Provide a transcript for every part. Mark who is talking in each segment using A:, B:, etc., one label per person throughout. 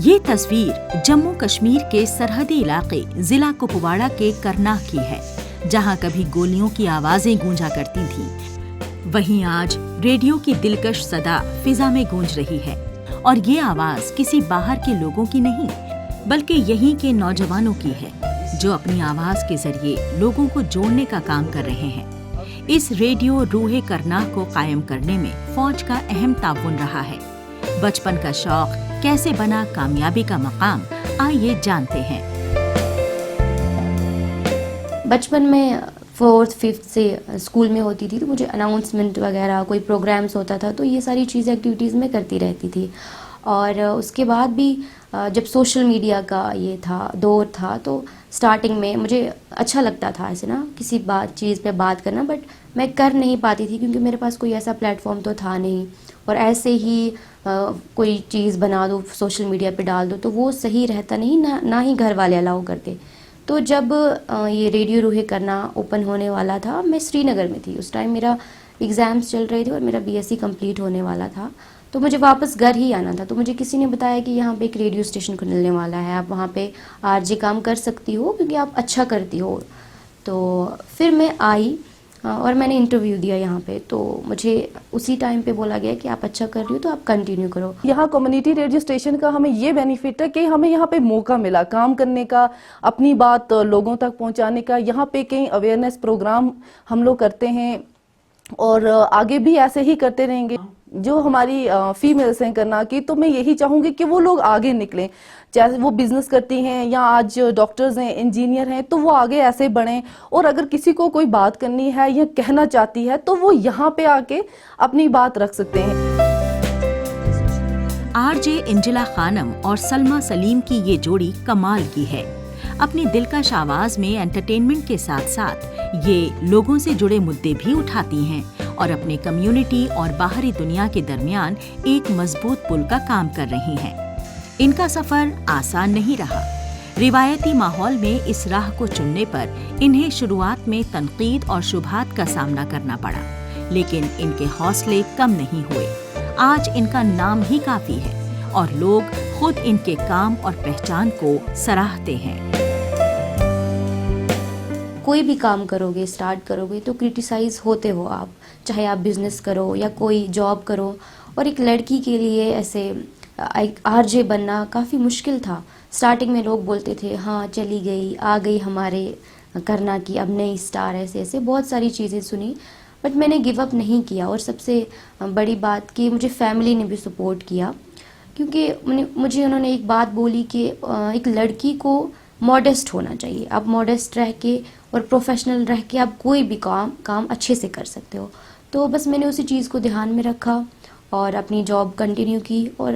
A: یہ تصویر جموں کشمیر کے سرحدی علاقے ضلع کپواڑہ کے کرناہ کی ہے، جہاں کبھی گولیوں کی آوازیں گونجا کرتی تھیں، وہیں آج ریڈیو کی دلکش صدا فضا میں گونج رہی ہے، اور یہ آواز کسی باہر کے لوگوں کی نہیں بلکہ یہیں کے نوجوانوں کی ہے، جو اپنی آواز کے ذریعے لوگوں کو جوڑنے کا کام کر رہے ہیں۔ اس ریڈیو روح کرناہ کو قائم کرنے میں فوج کا اہم تعاون رہا ہے۔ بچپن کا شوق کیسے بنا کامیابی کا مقام، آئیے جانتے ہیں۔
B: بچپن میں 4th 5th سے اسکول میں ہوتی تھی، تو مجھے اناؤنسمنٹ وغیرہ کوئی پروگرامز ہوتا تھا تو یہ ساری چیزیں ایکٹیویٹیز میں کرتی رہتی تھی، اور اس کے بعد بھی جب سوشل میڈیا کا یہ تھا دور تھا تو سٹارٹنگ میں مجھے اچھا لگتا تھا ایسے نا کسی چیز پہ بات کرنا، بٹ میں کر نہیں پاتی تھی کیونکہ میرے پاس کوئی ایسا پلیٹ فارم تو تھا نہیں، اور ایسے ہی کوئی چیز بنا دو سوشل میڈیا پہ ڈال دو تو وہ صحیح رہتا نہیں، نہ ہی گھر والے الاؤ کرتے۔ تو جب یہ ریڈیو روح کرناہ اوپن ہونے والا تھا، میں سری نگر میں تھی، اس ٹائم میرا ایگزامس چل رہے تھے اور میرا BSc کمپلیٹ ہونے والا تھا، تو مجھے واپس گھر ہی آنا تھا۔ تو مجھے کسی نے بتایا کہ یہاں پہ ایک ریڈیو اسٹیشن کھلنے والا ہے، آپ وہاں پہ RJ کام کر سکتی ہو کیونکہ آپ اچھا کرتی ہو۔ تو پھر میں آئی اور میں نے انٹرویو دیا یہاں پہ، تو مجھے اسی ٹائم پہ بولا گیا کہ آپ اچھا کر رہی ہو تو آپ کنٹینیو کرو۔
C: یہاں کمیونٹی ریڈیو اسٹیشن کا ہمیں یہ بینیفٹ ہے کہ ہمیں یہاں پہ موقع ملا کام کرنے کا، اپنی بات لوگوں تک پہنچانے کا۔ یہاں پہ کئی اویئرنیس پروگرام ہم لوگ کرتے ہیں اور آگے بھی ایسے ہی کرتے رہیں گے۔ جو ہماری فیمیلز ہیں کرناہ کی، تو میں یہی چاہوں گی کہ وہ لوگ آگے نکلیں، چاہے وہ بزنس کرتی ہیں یا آج ڈاکٹرز ہیں، انجینئر ہیں، تو وہ آگے ایسے بڑھیں، اور اگر کسی کو کوئی بات کرنی ہے یا کہنا چاہتی ہے تو وہ یہاں پہ آ کے اپنی بات رکھ سکتے ہیں۔
A: RJ انجلا خانم اور سلمیٰ سلیم کی یہ جوڑی کمال کی ہے۔ اپنی دلکش آواز میں انٹرٹینمنٹ کے ساتھ ساتھ یہ لوگوں سے جڑے مدعے بھی اٹھاتی ہیں اور اپنے کمیونٹی اور باہری دنیا کے درمیان ایک مضبوط پل کا کام کر رہی ہیں۔ ان کا سفر آسان نہیں رہا۔ روایتی ماحول میں اس راہ کو چننے پر انہیں شروعات میں تنقید اور شبہات کا سامنا کرنا پڑا، لیکن ان کے حوصلے کم نہیں ہوئے۔ آج ان کا نام ہی کافی ہے اور لوگ خود ان کے کام اور پہچان کو سراہتے ہیں۔
B: کوئی بھی کام کرو گے، اسٹارٹ کرو گے تو کرٹیسائز ہوتے ہو آپ، چاہے آپ بزنس کرو یا کوئی جاب کرو، اور ایک لڑکی کے لیے ایسے RJ بننا کافی مشکل تھا۔ سٹارٹنگ میں لوگ بولتے تھے ہاں چلی گئی، آ گئی ہمارے کرناہ کی اب نئی اسٹار، ایسے ایسے بہت ساری چیزیں سنی، بٹ میں نے گیو اپ نہیں کیا۔ اور سب سے بڑی بات کہ مجھے فیملی نے بھی سپورٹ کیا، کیونکہ مجھے انہوں نے ایک بات بولی کہ ایک لڑکی کو ماڈسٹ ہونا چاہیے، آپ ماڈسٹ رہ کے اور پروفیشنل رہ کے آپ کوئی بھی کام اچھے سے کر سکتے ہو۔ تو بس میں نے اسی چیز کو دھیان میں رکھا اور اپنی جاب کنٹینیو کی، اور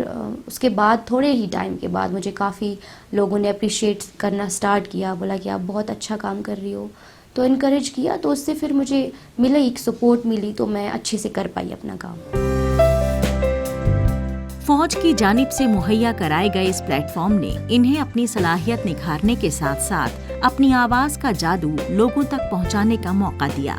B: اس کے بعد تھوڑے ہی ٹائم کے بعد مجھے کافی لوگوں نے اپریشیٹ کرنا سٹارٹ کیا، بولا کہ آپ بہت اچھا کام کر رہی ہو، تو انکریج کیا، تو اس سے پھر مجھے ملا ایک سپورٹ ملی، تو میں اچھے سے کر پائی اپنا کام۔
A: فوج کی جانب سے مہیا کرائے گئے اس پلیٹ فارم نے انہیں اپنی صلاحیت نکھارنے کے ساتھ ساتھ اپنی آواز کا جادو لوگوں تک پہنچانے کا موقع دیا۔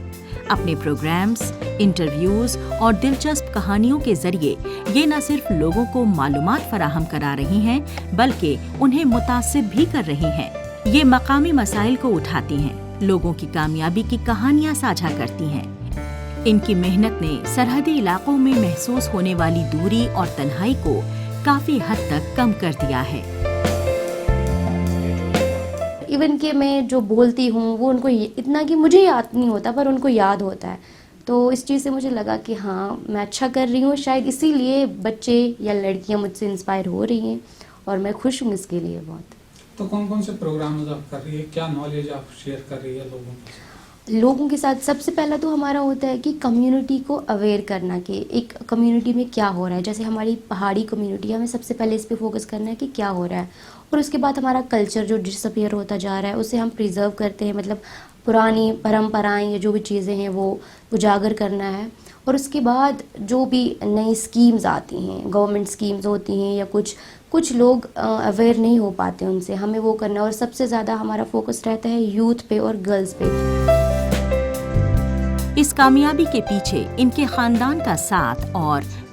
A: اپنے پروگرامز، انٹرویوز اور دلچسپ کہانیوں کے ذریعے یہ نہ صرف لوگوں کو معلومات فراہم کرا رہی ہیں بلکہ انہیں متاثر بھی کر رہی ہیں۔ یہ مقامی مسائل کو اٹھاتی ہیں، لوگوں کی کامیابی کی کہانیاں ساجھا کرتی ہیں۔ ان کی محنت نے سرحدی علاقوں میں محسوس ہونے والی دوری اور تنہائی کو کافی حد تک کم کر دیا ہے۔
B: ایون کہ میں جو بولتی ہوں وہ ان کو اتنا کہ مجھے یاد نہیں ہوتا پر ان کو یاد ہوتا ہے، تو اس چیز سے مجھے لگا کہ ہاں میں اچھا کر رہی ہوں، شاید اسی لیے بچے یا لڑکیاں مجھ سے انسپائر ہو رہی ہیں، اور میں خوش ہوں اس کے لیے بہت۔
D: تو کون کون سے پروگرامز آپ کر رہی ہے، کیا نالج آپ شیئر کر رہی ہے
B: لوگوں کے ساتھ؟ سب سے پہلا تو ہمارا ہوتا ہے کہ کمیونٹی کو اویئر کرنا کہ ایک کمیونٹی میں کیا ہو رہا ہے، جیسے ہماری پہاڑی کمیونٹی ہے، ہمیں سب سے پہلے اس پہ فوکس کرنا ہے کہ کیا ہو رہا ہے، اور اس کے بعد ہمارا کلچر جو ڈس اپیئر ہوتا جا رہا ہے اسے ہم پریزرو کرتے ہیں، مطلب پرانی پرمپرائیں یا جو بھی چیزیں ہیں وہ اجاگر کرنا ہے، اور اس کے بعد جو بھی نئی اسکیمز آتی ہیں، گورنمنٹ اسکیمز ہوتی ہیں یا کچھ لوگ اویئر نہیں ہو پاتے ان سے، ہمیں وہ کرنا ہے، اور سب سے زیادہ ہمارا فوکس رہتا ہے یوتھ پہ اور گرلز پہ۔
A: اس کامیابی کے پیچھے ان کے خاندان کا ساتھ اور